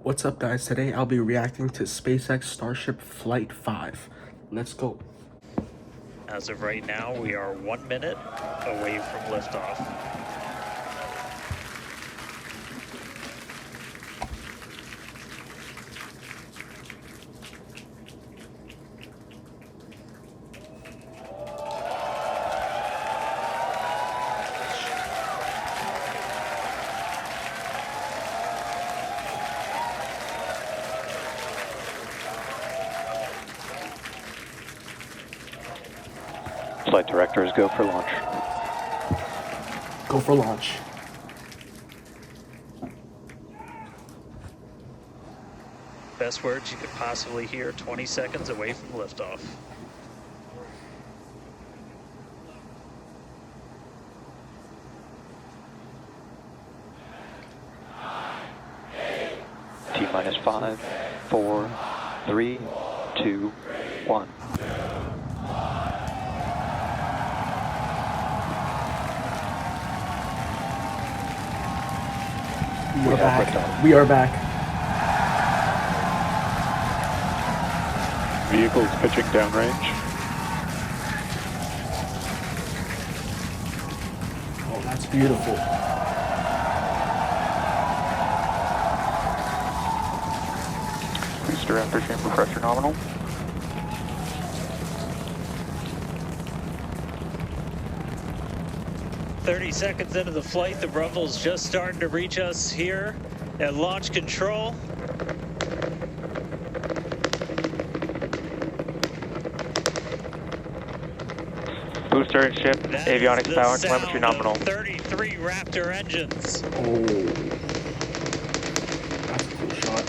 What's up, guys? Today I'll be reacting to SpaceX Starship Flight 5. Let's go. As of right now, we are 1 minute away from liftoff. Flight directors, go for launch. Go for launch. Best words you could possibly hear 20 seconds away from liftoff. T-minus 5, 4, 3, 2, 1. We're back. liftoff. We are back. Vehicles pitching downrange. Oh, that's beautiful. Booster after chamber pressure nominal. "30 seconds into the flight, the rumble's just starting to reach us here at launch control. Booster and ship, That avionics is the power, sound telemetry nominal. of 33 Raptor engines. Oh. That's a cool shot.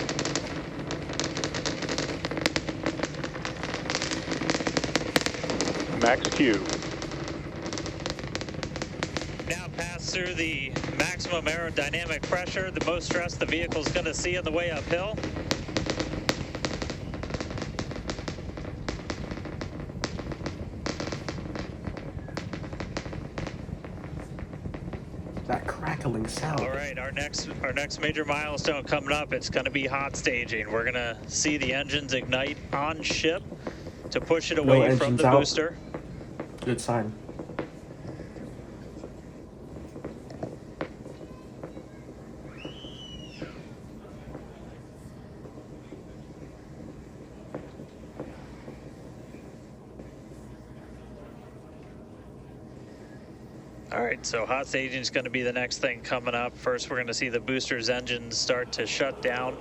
Max Q. Now pass through the maximum aerodynamic pressure, the most stress the vehicle's going to see on the way uphill. That crackling sound. All right, our next major milestone coming up. It's going to be hot staging. We're going to see the engines ignite on ship to push it away from engines the out. booster. Good sign. All right, so hot staging is going to be the next thing coming up. First, we're going to see the booster's engines start to shut down.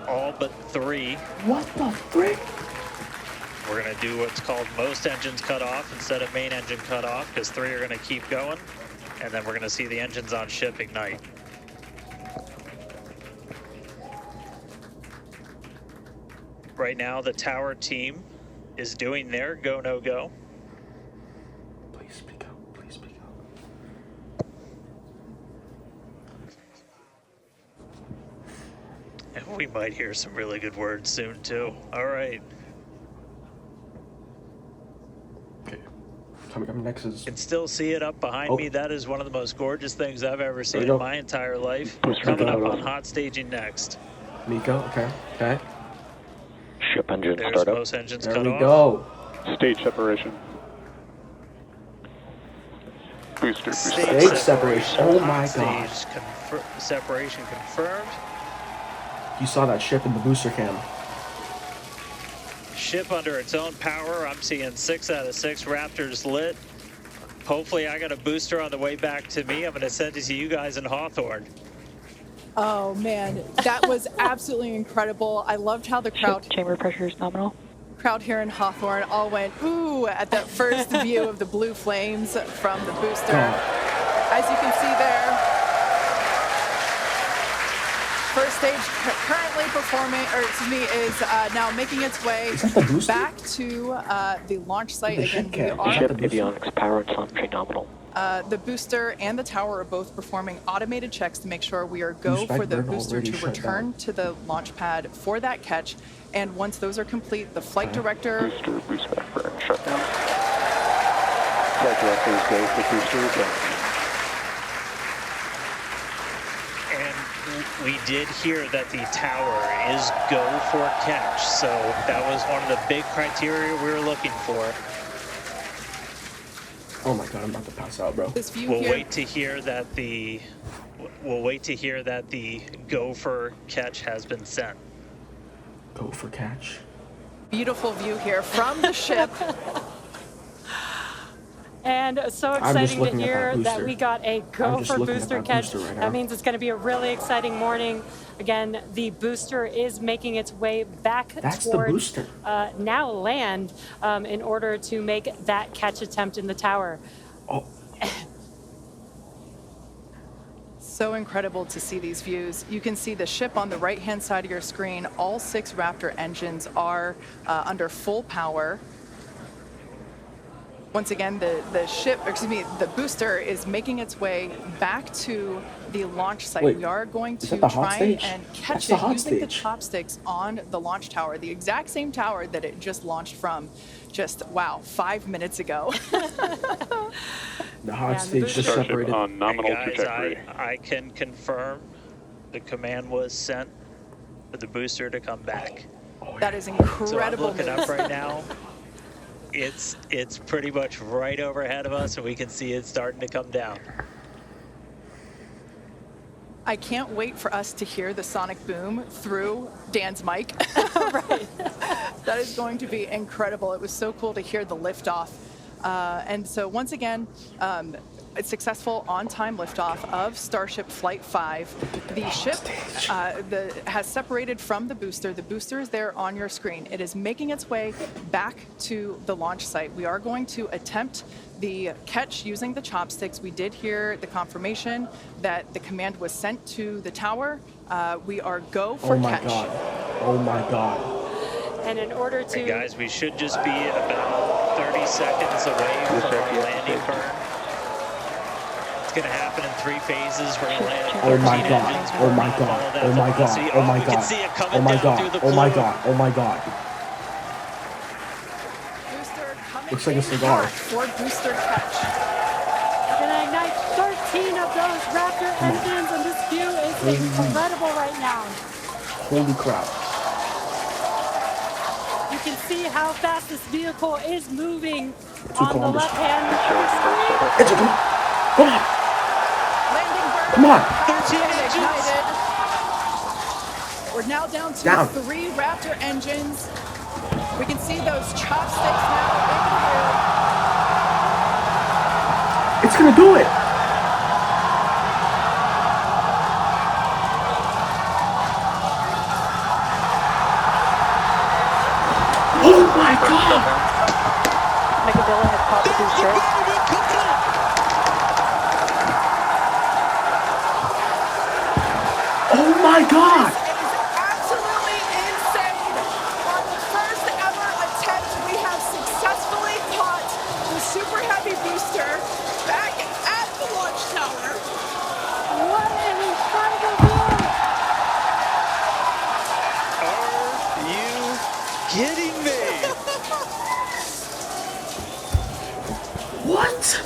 All but 3. What the frick? We're going to do what's called most engines cut off instead of main engine cut off, because 3 are going to keep going. And then we're going to see the engines on ship ignite. Right now, the tower team is doing their go, no go. Please speak out. Please speak out. And we might hear some really good words soon, too. All right. Okay. Coming up next is... You can still see it up behind me. That is one of the most gorgeous things I've ever seen you go. in my entire life. Booster Coming up go. on hot staging next. Miko. Okay. Okay. Ship engine There's startup. most engines There cut we off. go. Stage separation. Booster. Stage separation. Oh my Hot God. stage separation confirmed. You saw that ship in the booster cam. Ship under its own power. I'm seeing 6 out of 6 Raptors lit. Hopefully I got a booster on the way back to me. I'm going to send it to you guys in Hawthorne. Oh man, that was absolutely incredible. I loved how the Chamber pressure is nominal. crowd here in Hawthorne all went ooh at that first view of the blue flames from the booster. As you can see there, first stage currently performing, or excuse me, is now making its way Is that the booster? back to the launch site. The Again, ship we cam. are Ship avionics power and telemetry nominal. the booster and the tower are both performing automated checks to make sure we are go Boost for the back burn booster already to shut return down. to the launch pad for that catch. And once those are complete, the flight director. Boost back burn shut down. Flight directors go for booster return. And we did hear that the tower is go for catch, so that was one of the big criteria we were looking for. Oh my god, I'm about to pass out, bro. This view We'll here. wait to hear that the go for catch has been sent. Go for catch. Beautiful view here from the ship. And so I'm just exciting to looking at hear that that booster. we got a I'm go just for looking at booster that catch. booster right now. That means it's going to be a really exciting morning. Again, the booster is making its way back That's the towards booster. now land in order to make that catch attempt in the tower. Oh, So incredible to see these views. You can see the ship on the right-hand side of your screen. All 6 Raptor engines are under full power. Once again, the booster is making its way back to the launch site. Wait, we are going is to that the hot try stage? and That's catch the it hot using the stage. chopsticks on the launch tower, the exact same tower that it just launched from just, wow, 5 minutes ago. the hot Yeah, stage the just Starship separated. on nominal Guys, trajectory. I can confirm the command was sent for the booster to come back. That is So I'm incredible looking news. up right now. It's pretty much right overhead of us, and we can see it starting to come down. I can't wait for us to hear the sonic boom through Dan's mic. Right. That is going to be incredible. It was so cool to hear the liftoff. And so once again, a successful on-time liftoff of Starship Flight 5. The ship has separated from the booster. The booster is there on your screen. It is making its way back to the launch site. We are going to attempt the catch using the chopsticks. We did hear the confirmation that the command was sent to the tower. We are go for Oh my catch. god. Oh my god. And in order to... And guys, we should just be about 30 seconds away from our landing burn. It's going to happen in 3 phases. We're going to land at 13 Oh my god. engines. Oh my Follow god. that Oh my velocity. god. Oh my we can god. see it Oh coming my down through god. the Oh my blue. god. Oh my god. Booster coming Looks like a in cigar. hot for booster catch. Gonna ignite 13 of those Raptor engines, and this view is incredible right now. Holy crap. You can see how fast this vehicle is moving Too on the Columbus. left-hand screen. It's a come on. Come on. Landing burn Come on. has 13 been engines. ignited. We're now down to Down. 3 Raptor engines. We can see those chopsticks now in It's gonna do it. Oh my god. Megadilla had popped the booster. Oh my god. It is absolutely insane. On the first ever attempt, we have successfully caught the Super Heavy booster back at the launch tower. What an incredible view! Are you kidding me? What?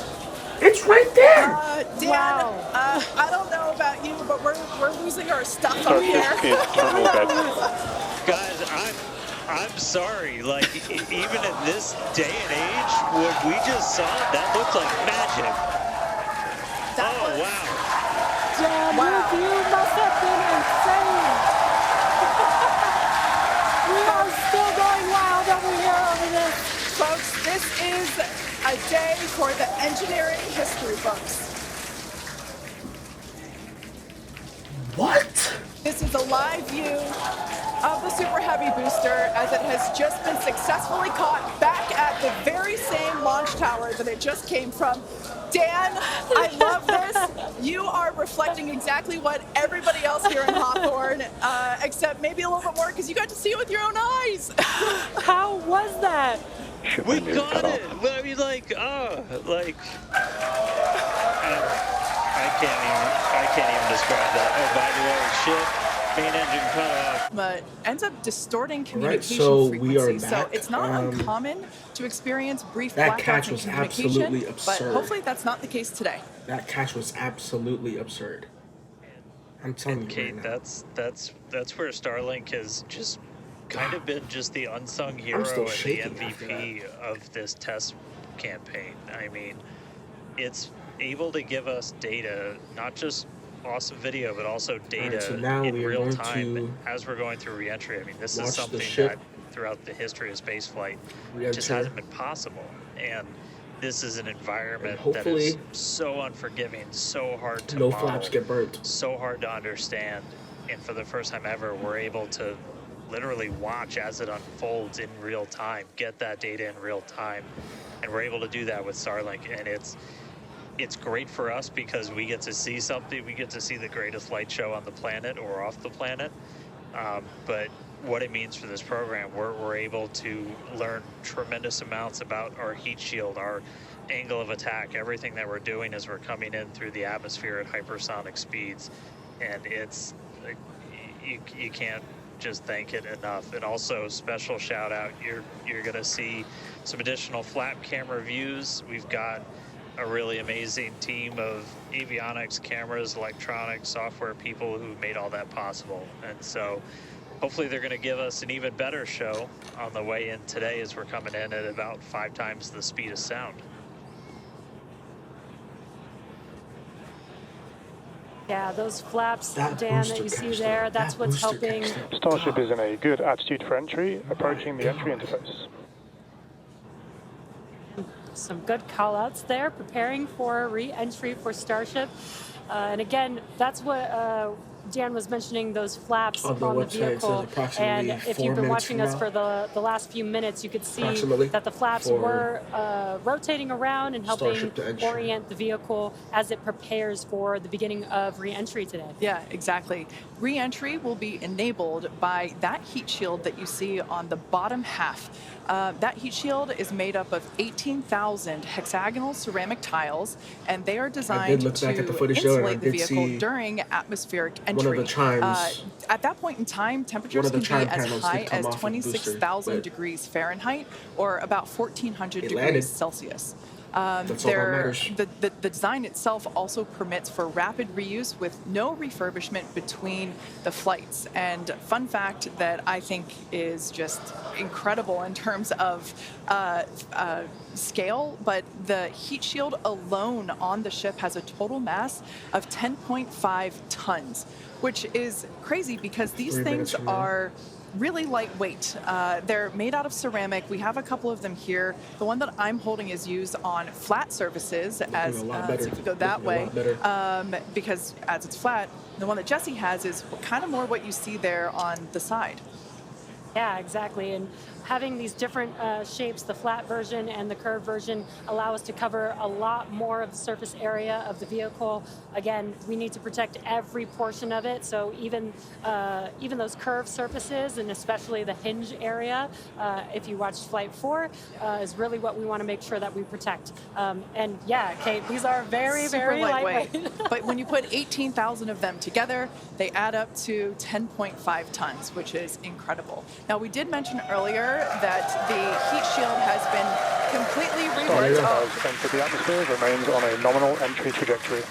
It's right there. Dan, Wow. I don't know about you, but we're losing our stuff up Starship here. is terminal bed. Guys, I'm sorry. Like, even in this day and age, what we just saw, that looked like magic. That Oh, was- wow. Damn, Wow. your view must have been insane. We are still going wild over here over this. Folks, this is a day for the engineering history books. What? This is a live view of the Super Heavy booster as it has just been successfully caught back at the very same launch tower that it just came from. Dan, I love this. You are reflecting exactly what everybody else here in Hawthorne, except maybe a little bit more because you got to see it with your own eyes. How was that? Ship We window got cut off. it. Well, I mean, like, I can't even describe that. Oh, by the way, ship, main engine cut off. But ends up distorting Right, communication so frequency. we are So back. it's not uncommon to experience brief That blackouts catch in was communication, absolutely but absurd. hopefully that's not the case today. That catch was absolutely absurd. I'm telling And you Kate, right now. that's where Starlink has just kind of been just the unsung hero still and the shaking after MVP of this test campaign. I mean, it's able to give us data, not just awesome video, but also data so now in we are real going time to as we're going through reentry. I mean, this is watch the something ship that throughout the history of spaceflight just re-enter, hasn't been possible. And this is an and environment that hopefully is so unforgiving, so hard to no model, flaps get burnt. so hard to understand. And for the first time ever, we're able to literally watch as it unfolds in real time, get that data in real time. And we're able to do that with Starlink. And it's great for us because we get to see something. We get to see the greatest light show on the planet or off the planet. But what it means for this program, we're able to learn tremendous amounts about our heat shield, our angle of attack, everything that we're doing as we're coming in through the atmosphere at hypersonic speeds. And it's, you can't just thank it enough. And also special shout out, you're gonna see some additional flap camera views. We've got a really amazing team of avionics, cameras, electronics, software people who made all that possible. And so hopefully they're going to give us an even better show on the way in today as we're coming in at about 5 times the speed of sound. Yeah, those flaps, That Dan, that booster you see catch, there, though. that's That what's booster helping. catch, though. Starship God. is in a good attitude for entry, approaching the entry God. interface. Some good call-outs there, preparing for re-entry for Starship. And again, that's what Dan was mentioning, those flaps On the on the website, it says vehicle. approximately And if 4 you've been minutes watching from us now. for the last few minutes, you could see Approximately that the flaps for were rotating around and helping Starship to enter. orient the vehicle as it prepares for the beginning of re-entry today. Yeah, exactly. Re-entry will be enabled by that heat shield that you see on the bottom half. That heat shield is made up of 18,000 hexagonal ceramic tiles, and they are designed look to back at the footage there, and I insulate the did vehicle see during atmospheric entry. one of the chimes. At that point in time, temperatures One of the can be chime as panels high did come as off of the booster, 26,000 but degrees Fahrenheit, or about 1,400 It landed. degrees Celsius. That's all that matters. The design itself also permits for rapid reuse with no refurbishment between the flights. And fun fact that I think is just incredible in terms of scale, but the heat shield alone on the ship has a total mass of 10.5 tons, which is crazy because these 3 minutes things from now. are really lightweight. They're made out of ceramic. We have a couple of them here. The one that I'm holding is used on flat surfaces, as a lot better. so if you go that Looking a way, lot better. because as it's flat. The one that Jesse has is kind of more what you see there on the side. Yeah, exactly. And having these different shapes, the flat version and the curved version, allow us to cover a lot more of the surface area of the vehicle. Again, we need to protect every portion of it. So even those curved surfaces, and especially the hinge area, if you watched Flight 4, is really what we want to make sure that we protect. And yeah, Kate, these are very, Super very lightweight. But when you put 18,000 of them together, they add up to 10.5 tons, which is incredible. Now, we did mention earlier that the heat shield has been completely Starship reworked. has entered the atmosphere, remains on a nominal entry trajectory.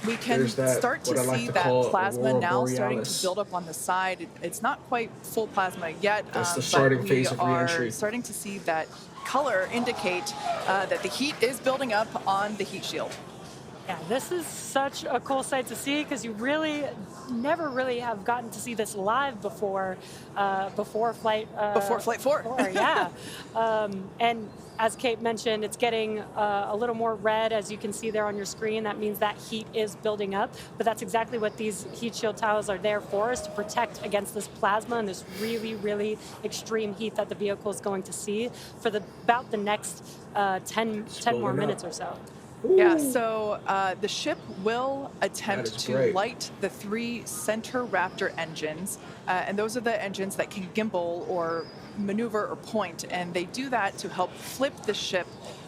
We can There's that, start to what I like see to that call plasma aurora now starting borealis. to build up on the side. It's not quite full plasma yet, That's the but starting we phase of are re-entry. starting to see that color indicate that the heat is building up on the heat shield. Yeah, this is such a cool sight to see because you really never really have gotten to see this live before flight Before Flight 4. Yeah. And as Kate mentioned, it's getting a little more red, as you can see there on your screen. That means that heat is building up, but that's exactly what these heat shield tiles are there for, is to protect against this plasma and this really, really extreme heat that the vehicle is going to see for about the next 10 more minutes or so. Yeah, so the ship will That attempt is to great. light the 3 center Raptor engines, and those are the engines that can gimbal or maneuver or point, and they do that to help flip the ship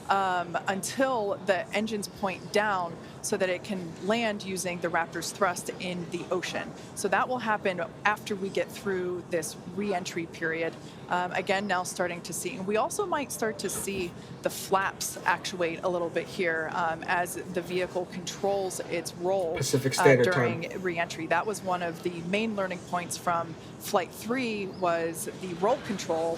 until the engines point down, so that it can land using the Raptor's thrust in the ocean. So that will happen after we get through this re-entry period. Again, now starting to see. And we also might start to see the flaps actuate a little bit here as the vehicle controls its role Pacific Standard during Time. re-entry. That was one of the main learning points from Flight 3 was the roll control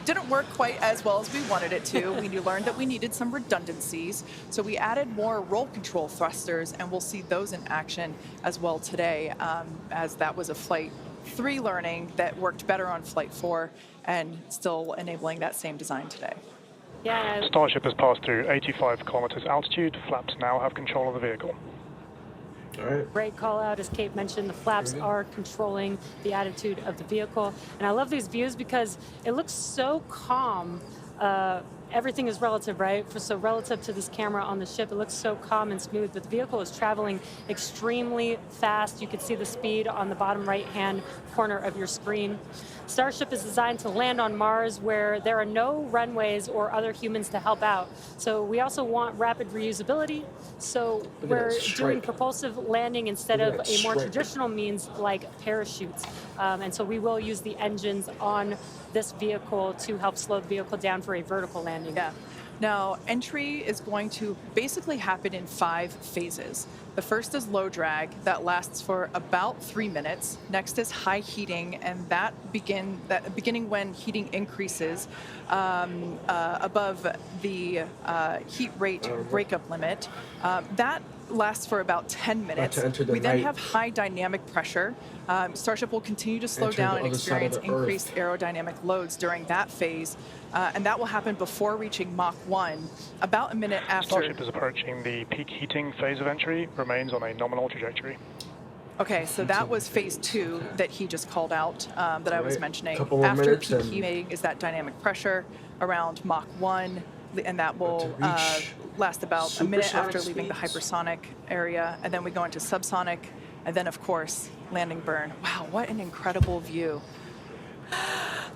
didn't work quite as well as we wanted it to. We learned that we needed some redundancies. So we added more roll control thrusters, and we'll see those in action as well today, as that was a Flight 3 learning that worked better on Flight 4 and still enabling that same design today. Yeah. Starship has passed through 85 kilometers altitude. Flaps now have control of the vehicle. All right. Great call out, as Kate mentioned, the flaps are controlling the attitude of the vehicle. And I love these views because it looks so calm. Everything is relative, right? So relative to this camera on the ship, it looks so calm and smooth, but the vehicle is traveling extremely fast. You can see the speed on the bottom right-hand corner of your screen. Starship is designed to land on Mars where there are no runways or other humans to help out. So we also want rapid reusability. So we're doing propulsive landing instead of a more traditional means like parachutes. And so we will use the engines on this vehicle to help slow the vehicle down for a vertical landing. Yeah. Now, entry is going to basically happen in 5 phases. The first is low drag that lasts for about 3 minutes. Next is high heating, and that beginning when heating increases above the heat rate breakup limit. That lasts for about 10 minutes. We then have high dynamic pressure. Starship will continue to slow down and experience increased aerodynamic loads during that phase, and that will happen before reaching Mach 1, about a minute after. Starship is approaching the peak heating phase of entry, remains on a nominal trajectory. Okay, so that was phase 2 that he just called out that I was mentioning. Couple After peak heating is that dynamic pressure around Mach 1, and that will last about a minute after leaving the hypersonic area, and then we go into subsonic, and then of course landing burn. Wow, what an incredible view.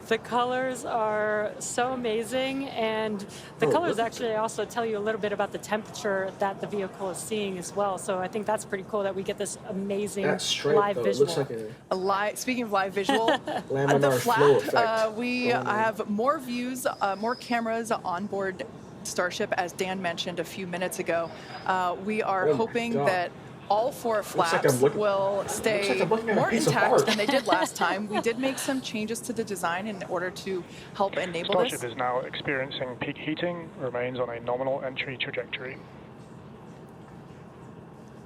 The colors are so amazing, and the colors actually also tell you a little bit about the temperature that the vehicle is seeing as well. So I think that's pretty cool that we get this amazing live visual. Speaking of live visual, the flap, we have more views, more cameras on board Starship, as Dan mentioned a few minutes ago. We are hoping that all 4 flaps will stay more intact than they did last time. We did make some changes to the design in order to help enable this. Starship is now experiencing peak heating, remains on a nominal entry trajectory.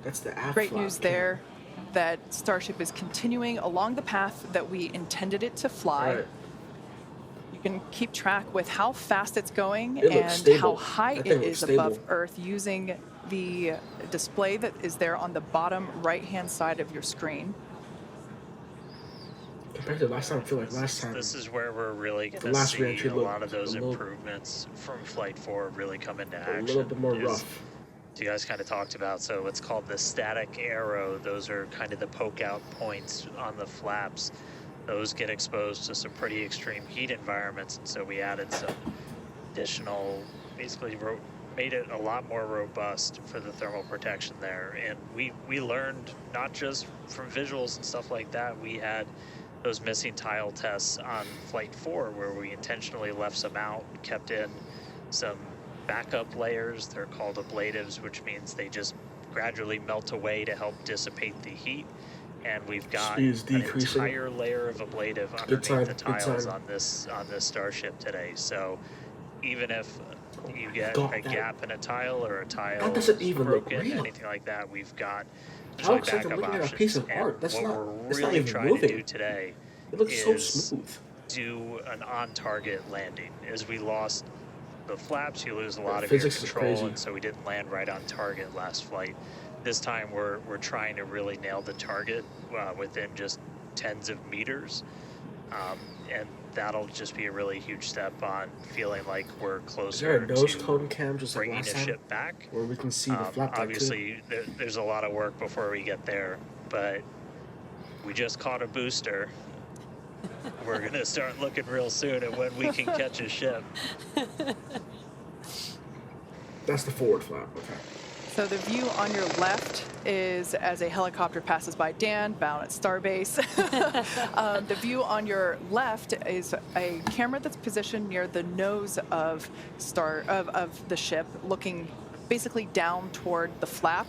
That's the aft Great flap news there that Starship is continuing along the path that we intended it to fly. Right. You can keep track with how fast it's going It and how high it is above Earth using the display that is there on the bottom right-hand side of your screen. Compared to last time, I feel like last time. This is where we're really going to see a lot of those improvements from Flight 4 really come into action. A little bit more rough. You guys kind of talked about, so it's called the static arrow. Those are kind of the poke out points on the flaps. Those get exposed to some pretty extreme heat environments, and so we added some additional, basically made it a lot more robust for the thermal protection there. And we learned not just from visuals and stuff like that. We had those missing tile tests on Flight 4 where we intentionally left some out, kept in some backup layers. They're called ablatives, which means they just gradually melt away to help dissipate the heat. And we've got an entire layer of ablative underneath the tiles on this Starship today. So even if you get a gap in a tile or a tile broken, anything like that, we've got backup options. And what we're really trying to do today is do an on-target landing. As we lost the flaps, you lose a lot of your control, and so we didn't land right on target last flight. This time we're trying to really nail the target within just tens of meters, and that'll just be a really huge step on feeling like we're closer to bringing a ship back. Where we can see the flap. Obviously, there's a lot of work before we get there, but we just caught a booster. We're going to start looking real soon at when we can catch a ship. That's the forward flap, okay. So the view on your left is as a helicopter passes by Dan, bound at Starbase. The view on your left is a camera that's positioned near the nose of the ship, looking basically down toward the flap.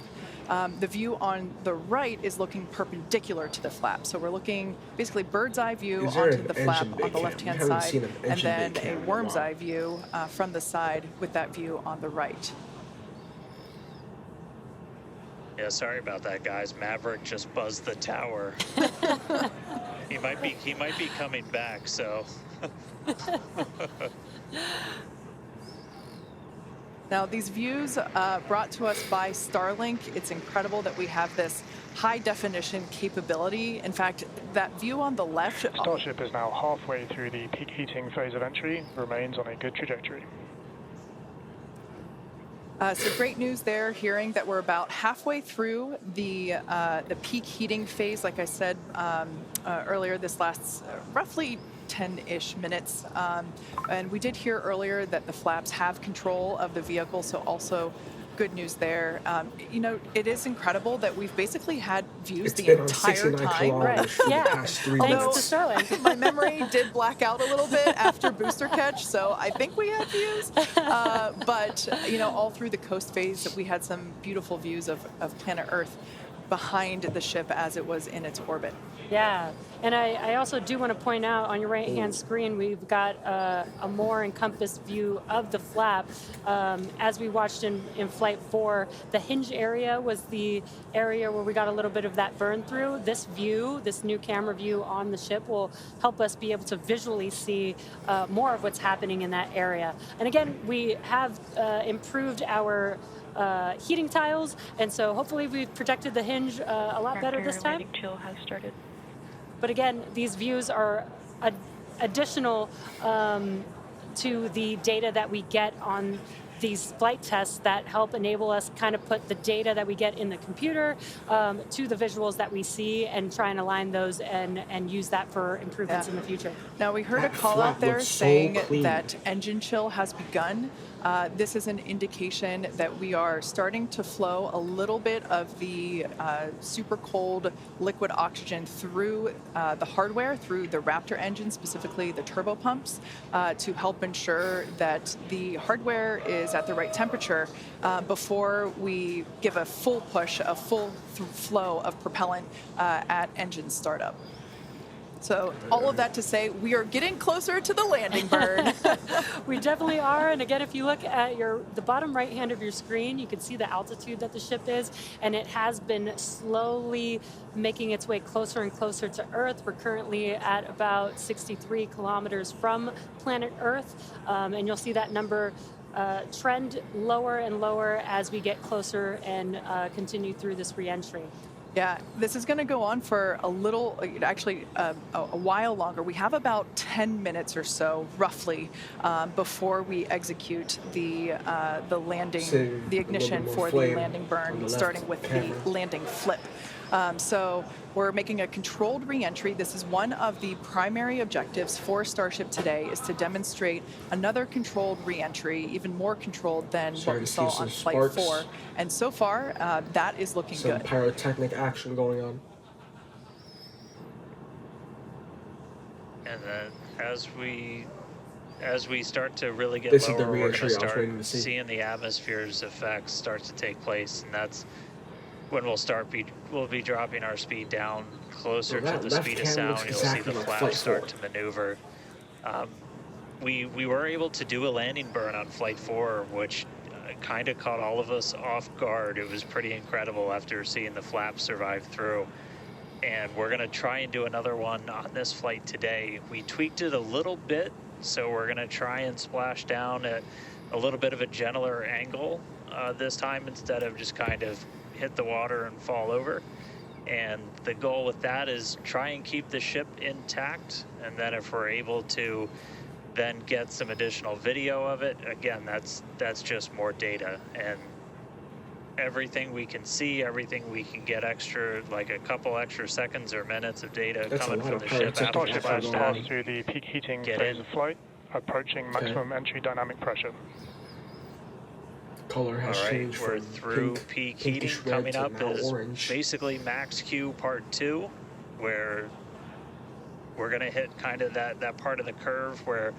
The view on the right is looking perpendicular to the flap. So we're looking basically bird's eye view Is there onto an the flap engine bay on the cam? left-hand We haven't side, seen an and engine bay then cam a in a worm's while. eye view from the side with that view on the right. Yeah, sorry about that, guys. Maverick just buzzed the tower. he might be coming back, so. Now, these views brought to us by Starlink, it's incredible that we have this high definition capability. In fact, that view on the left. Starship is now halfway through the peak heating phase of entry, remains on a good trajectory. So great news there, hearing that we're about halfway through the peak heating phase. Like I said earlier, this lasts roughly 10-ish minutes. And we did hear earlier that the flaps have control of the vehicle, so also good news there. You know, it is incredible that we've basically had views It's the been on entire 69 time. kilometers for Yeah. the past 3 Thanks minutes. to Starlink. My memory did black out a little bit after booster catch, so I think we had views. But, you know, all through the coast phase, we had some beautiful views of planet Earth behind the ship as it was in its orbit. Yeah, and I also do want to point out on your right-hand screen, we've got a more encompassed view of the flap. As we watched in Flight 4, the hinge area was the area where we got a little bit of that burn through. This view, this new camera view on the ship will help us be able to visually see more of what's happening in that area. And again, we have improved our heating tiles, and so hopefully we've protected the hinge a lot better this time. Landing chill has started. But again, these views are additional to the data that we get on these flight tests that help enable us kind of put the data that we get in the computer to the visuals that we see and try and align those and use that for improvements in the future. Now, we heard That a call flap out there looks so saying clean. that engine chill has begun. This is an indication that we are starting to flow a little bit of the super cold liquid oxygen through the hardware, through the Raptor engine, specifically the turbo pumps, to help ensure that the hardware is at the right temperature before we give a full push, a full flow of propellant at engine startup. So all of that to say, we are getting closer to the landing burn. We definitely are, and again, if you look at the bottom right hand of your screen, you can see the altitude that the ship is, and it has been slowly making its way closer and closer to Earth. We're currently at about 63 kilometers from planet Earth, and you'll see that number trend lower and lower as we get closer and continue through this re-entry. Yeah, this is going to go on for a little, actually a while longer. We have about 10 minutes or so, roughly, before we execute the landing, So, the a ignition little bit for more the flame landing on burn, the starting left with camera. the landing flip. So we're making a controlled re-entry. This is one of the primary objectives for Starship today, is to demonstrate another controlled re-entry, even more controlled than Starting what we to saw see some on Flight sparks. 4. And so far, that is looking Some good. pyrotechnic action going on. And then as we start to really get This is the lower, we're going re-entry to I was start waiting to see. seeing the atmosphere's effects start to take place, and that's when we'll be dropping our speed down closer Well, to that the left speed of cam sound. looks You'll exactly see the like flaps Flight start 4. to maneuver. We were able to do a landing burn on Flight 4, which kind of caught all of us off guard. It was pretty incredible after seeing the flaps survive through. And we're going to try and do another one on this flight today. We tweaked it a little bit, so we're going to try and splash down at a little bit of a gentler angle this time, instead of just kind of hit the water and fall over. And the goal with that is try and keep the ship intact, and then if we're able to then get some additional video of it, again, that's just more data. And everything we can see, everything we can get extra, like a couple extra seconds or minutes of data That's a coming lot from of the ship after pyrotechnic Starship the has action splashdown. passed through the peak heating Get phase in. of flight, approaching maximum entry dynamic pressure. color has All right, changed we're from through peak heating. pinkish red Coming to up now is orange. basically max Q part 2, where we're gonna hit kind of that part of the curve where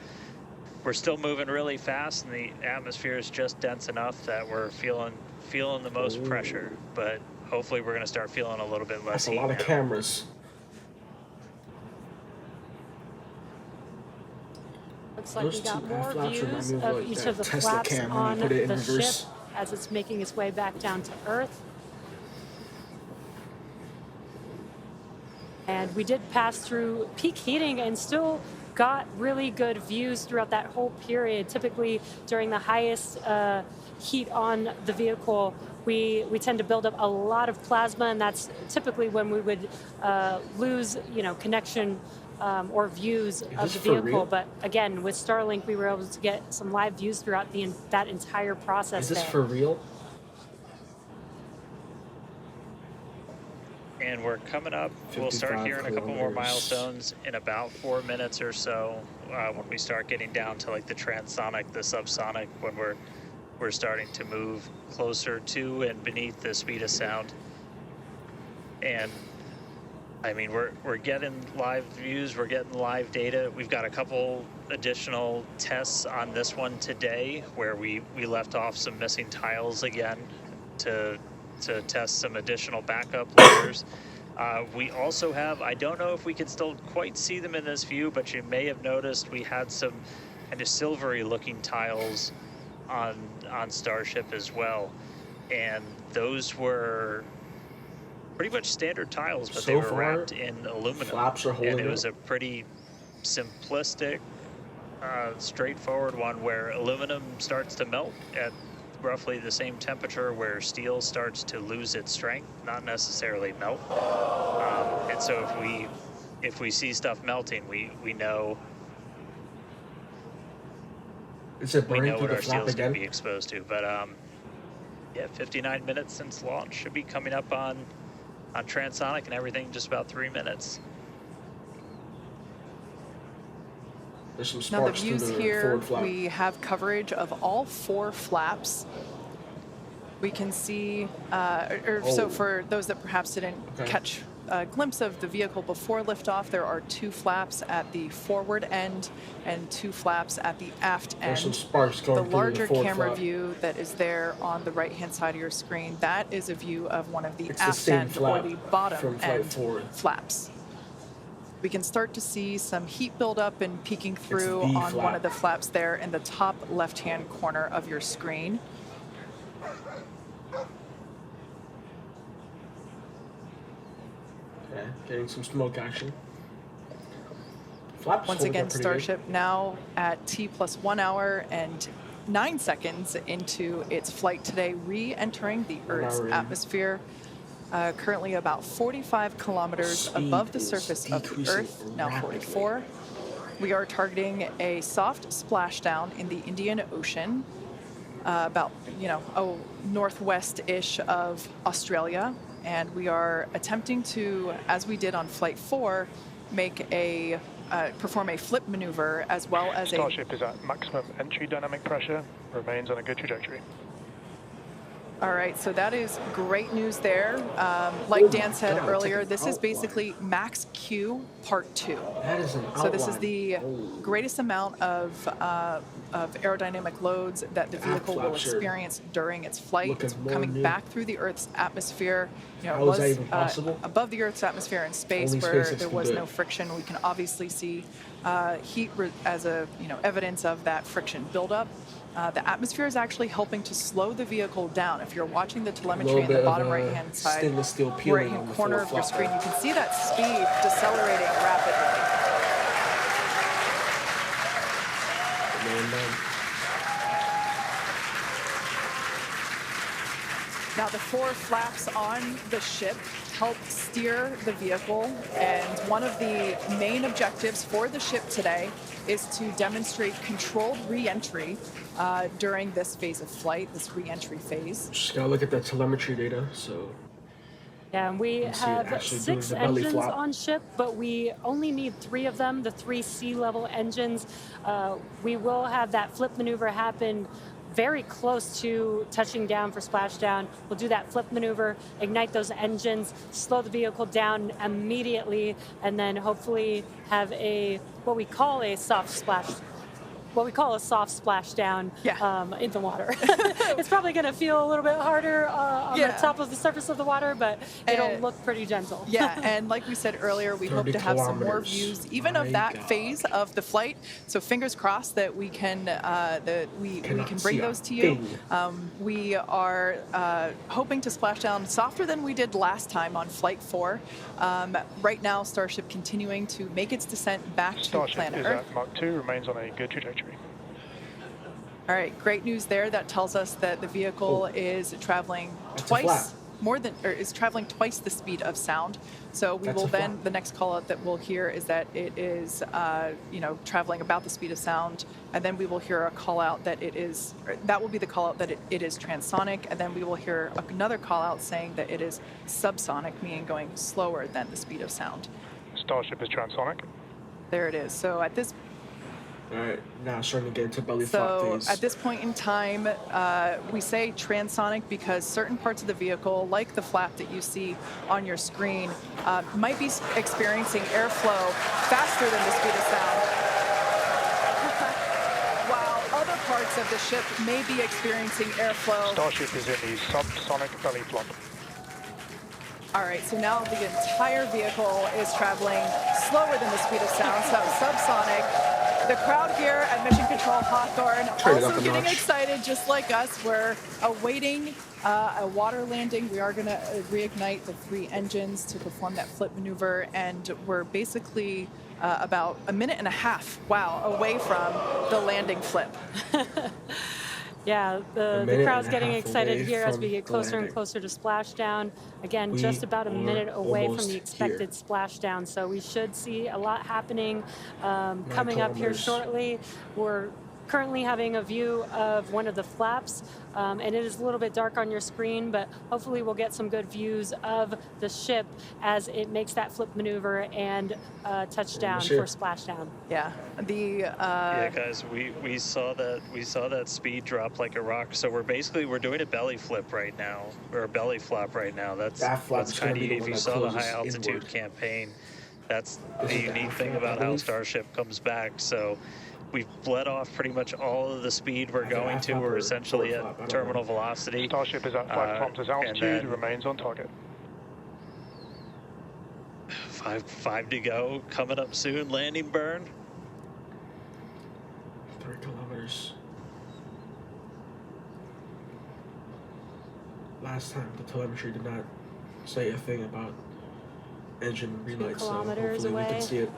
we're still moving really fast and the atmosphere is just dense enough that we're feeling the most pressure, but hopefully we're gonna start feeling a little bit less That's a heat lot of now. cameras. Looks like Those we got two more flaps remind views me of, of like, each that of the Tesla flaps cam when you on put it in the ship reverse. as it's making its way back down to Earth. And we did pass through peak heating and still got really good views throughout that whole period. Typically during the highest heat on the vehicle, we tend to build up a lot of plasma, and that's typically when we would lose, connection or views of this the for vehicle. real? But again, with Starlink, we were able to get some live views throughout that entire process. Is this there. for real? And we're coming up. We'll start 55 hearing a couple more kilometers. milestones in about 4 minutes or so when we start getting down to like the transonic, the subsonic, when we're starting to move closer to and beneath the speed of sound. And I mean, we're getting live views, we're getting live data. We've got a couple additional tests on this one today where we left off some missing tiles again to test some additional backup layers. We also have, I don't know if we can still quite see them in this view, but you may have noticed we had some kind of silvery looking tiles on Starship as well. And those were pretty much standard tiles, but So they were far, wrapped in aluminum. flaps are holding and it was up. a pretty simplistic, straightforward one where aluminum starts to melt at roughly the same temperature where steel starts to lose its strength, not necessarily melt. And so if we see stuff melting, we know Is it we burning know through what the our flap steel's going to be again? exposed to. But yeah, 59 minutes since launch, should be coming up on transonic and everything just about 3 minutes. There's some Now the sparks through views the here, forward flap. we have coverage of all 4 flaps. We can see, so Oh. for those that perhaps didn't Okay. catch a glimpse of the vehicle before liftoff, there are 2 flaps at the forward end and 2 flaps at the aft There's some end. sparks The going through the larger forward camera flap. view that is there on the right-hand side of your screen, that is a view of one of the It's the aft same end or flap the bottom from flight end forward. flaps. We can start to see some heat buildup and peeking through the on flap. one of the flaps there in the top left-hand corner of your screen. Okay, getting some smoke action. Flaps Once holding again, up pretty Starship now at T plus 1 hour and 9 seconds into its flight today, re-entering the 1 Earth's hour in. atmosphere. Currently about 45 kilometers Speed above the is surface of the decreasing Earth, now rapidly. 44. We are targeting a soft splashdown in the Indian Ocean, about, northwest-ish of Australia. And we are attempting to, as we did on Flight 4, perform a flip maneuver as well as a... Starship is at maximum entry dynamic pressure, remains on a good trajectory. All right, so that is great news there. Like Oh Dan my said God, earlier, it's like this an is basically max Q part 2. That is an outline. So this is the Oh. greatest amount of aerodynamic loads that the The aft vehicle will flaps are experience during its flight. looking It's more coming new. back through the Earth's atmosphere. It How is that was even possible? above the Earth's atmosphere in space Only where SpaceX there can was do no it. friction. We can obviously see heat as a evidence of that friction buildup. The atmosphere is actually helping to slow the vehicle down. If you're watching the telemetry little in the bit of, bottom right-hand side, stainless steel peeling on right-hand the corner forward of your flap screen, there. you can see that speed decelerating rapidly. Man, Now the 4 flaps on the ship help steer the vehicle, and one of the main objectives for the ship today is to demonstrate controlled re-entry during this phase of flight, this re-entry phase. just gotta look at the telemetry data. So Yeah, and we can see it have actually doing 6 the belly engines flap. on ship, but we only need 3 of them, the 3 sea-level engines. We will have that flip maneuver happen very close to touching down for splashdown. We'll do that flip maneuver, ignite those engines, slow the vehicle down immediately, and then hopefully have what we call a soft splashdown Yeah. in the water. It's probably going to feel a little bit harder on the top of the surface of the water, but it'll look pretty gentle. Yeah, and like we said earlier, we hope to have some more views, even of that phase of the flight. So fingers crossed that we can we can bring those to you. We are hoping to splash down softer than we did last time on Flight 4. Right now, Starship continuing to make its descent back to Starship planet is Earth. at Mach 2, remains on a good trajectory. All right, great news there. That tells us that the vehicle is traveling twice the speed of sound. So we will then, the next call out that we'll hear is that it is, traveling about the speed of sound. And then we will hear a call out that that will be the call out that it is transonic. And then we will hear another call out saying that it is subsonic, meaning going slower than the speed of sound. Starship is transonic. There it is. So at this All right, now starting to get into belly flop So phase. at this point in time, we say transonic because certain parts of the vehicle, like the flap that you see on your screen, might be experiencing airflow faster than the speed of sound, while other parts of the ship may be experiencing airflow. Starship is in the subsonic belly flop. All right, so now the entire vehicle is traveling slower than the speed of sound, so subsonic. The crowd here at Mission Control Hawthorne also getting excited, just like us. We're awaiting a water landing. We are going to reignite the 3 engines to perform that flip maneuver, and we're basically about a minute and a half, away from the landing flip. Yeah, the crowd's getting excited here as we get closer and closer to splashdown. Again, just about a minute away from the expected splashdown, so we should see a lot happening coming up here shortly. We're currently having a view of one of the flaps, and it is a little bit dark on your screen, but hopefully we'll get some good views of the ship as it makes that flip maneuver and touchdown for splashdown. Yeah, yeah, guys, we saw that speed drop like a rock. So we're doing a belly flip right now, or a belly flap right now. That's kind of, if you saw the high altitude campaign, that's the unique thing about how Starship comes back. So we've bled off pretty much all of the speed we're going to. We're essentially at terminal velocity. Starship is at 5 kilometers altitude, remains on target. 5 to go, coming up soon, landing burn. 3 kilometers. Last time the telemetry did not say a thing about engine relight, so hopefully we can see it.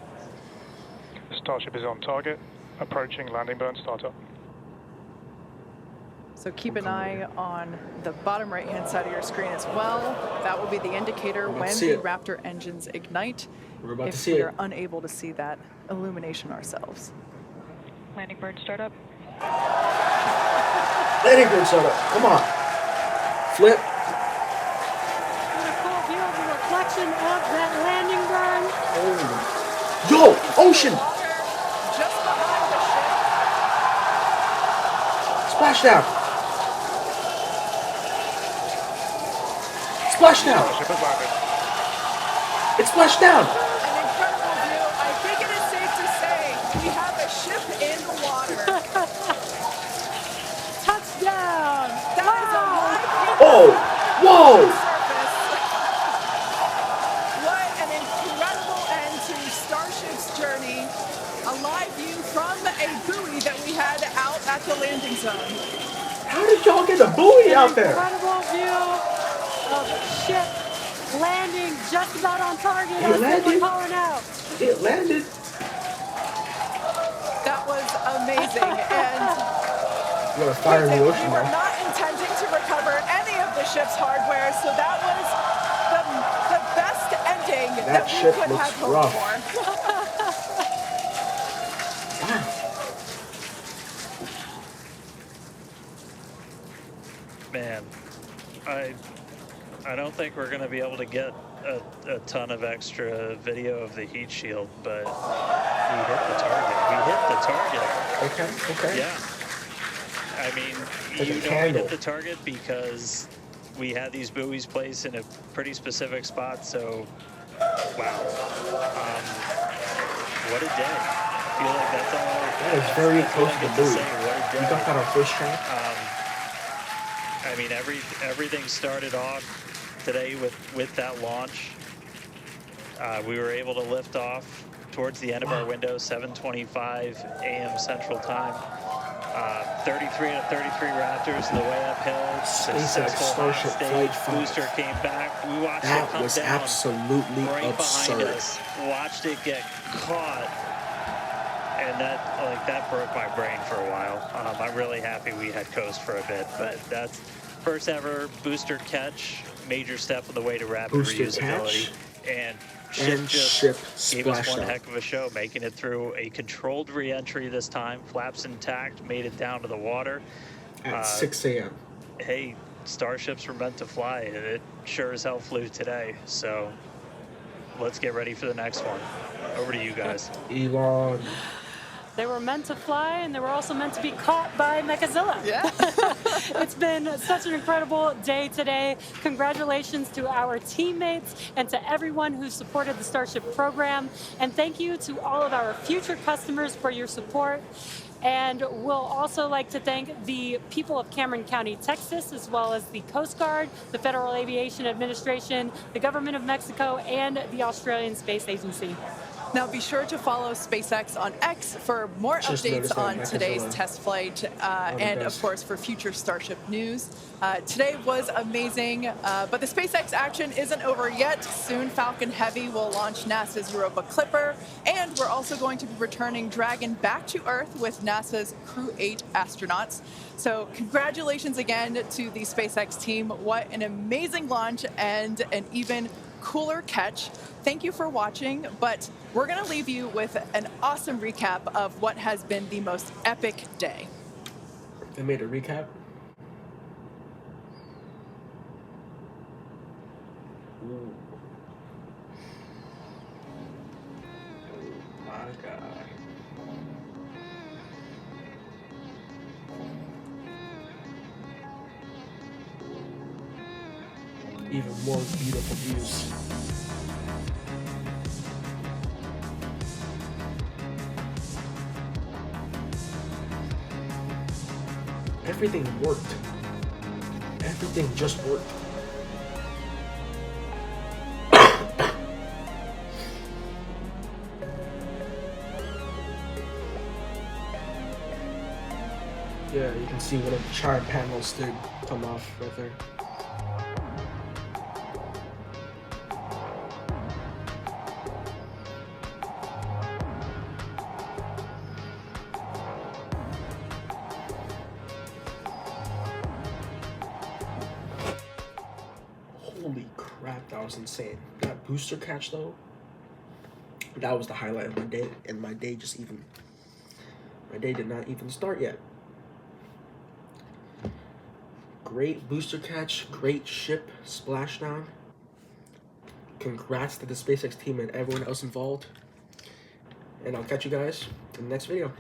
Starship is on target. Approaching landing burn startup. So keep an eye on the bottom right-hand side of your screen as well. That will be the indicator when the Raptor engines ignite. We're about to see it. If we are unable to see that illumination ourselves. Landing burn startup. Landing burn startup. Come on. Flip. What a cool view of the reflection of that landing burn. Oh. Yo, ocean. Just behind the ship. Splashdown. Splashdown. Starship has landed. It's splashdown. An incredible view. I think it is safe to say we have a ship in the water. Touchdown. That is a live Oh, whoa. surface. What an incredible end to Starship's journey. A live view from a buoy that we had out at the landing zone. How did y'all get a buoy out there? Incredible view of ship landing just about on target. It landed. We're calling out. It landed. That was amazing. And You got a fire in the we ocean were now. not intending to recover any of the ship's hardware, so that was the best ending that we ship could looks have hoped rough. for. Man, I don't think we're going to be able to get a ton of extra video of the heat shield, but we hit the target. Okay. Yeah. I mean, Like a you know we candle. hit the target because we had these buoys placed in a pretty specific spot. So, wow, what a day! I feel like that's all. That is very that's close all I to the get buoy. say. What a You day! got that on first try? I mean, everything started off today with that launch. We were able to lift off towards the end of our window, 7:25 a.m. Central Time. 33 out of 33 Raptors the way uphill. SpaceX Successful hot Starship stage. Flight 5. Booster came back. We watched it That come was down absolutely right absurd. behind us. Watched it get caught, and that broke my brain for a while. I'm really happy we had coast for a bit, but that's first ever booster catch. Major step on the way to rapid Booster reusability. catch And and just ship gave us one splashdown. heck of a show, making it through a controlled re-entry this time. Flaps intact, made it down to the water. At 6 a.m. Hey, starships were meant to fly, and it sure as hell flew today. So let's get ready for the next one. Over to you guys. Elon. They were meant to fly, and they were also meant to be caught by Mechazilla. Yeah. It's been such an incredible day today. Congratulations to our teammates and to everyone who supported the Starship program. And thank you to all of our future customers for your support. And we'll also like to thank the people of Cameron County, Texas, as well as the Coast Guard, the Federal Aviation Administration, the Government of Mexico, and the Australian Space Agency. Now be sure to follow SpaceX on X for more Just noticed updates that on Mechazilla. today's test flight and of best. course for future Starship news. Today was amazing, but the SpaceX action isn't over yet. Soon Falcon Heavy will launch NASA's Europa Clipper, and we're also going to be returning Dragon back to Earth with NASA's Crew 8 astronauts. So congratulations again to the SpaceX team. What an amazing launch and an even cooler catch. Thank you for watching, but we're going to leave you with an awesome recap of what has been the most epic day. They made a recap. Ooh. Oh my god. Even more beautiful views. Everything worked. Everything just worked. Yeah, you can see one of the chart panels did come off right there. Holy crap, that was insane. That booster catch though, that was the highlight of my day, and my day did not even start yet. Great booster catch, great ship splashdown. Congrats to the SpaceX team and everyone else involved. And I'll catch you guys in the next video.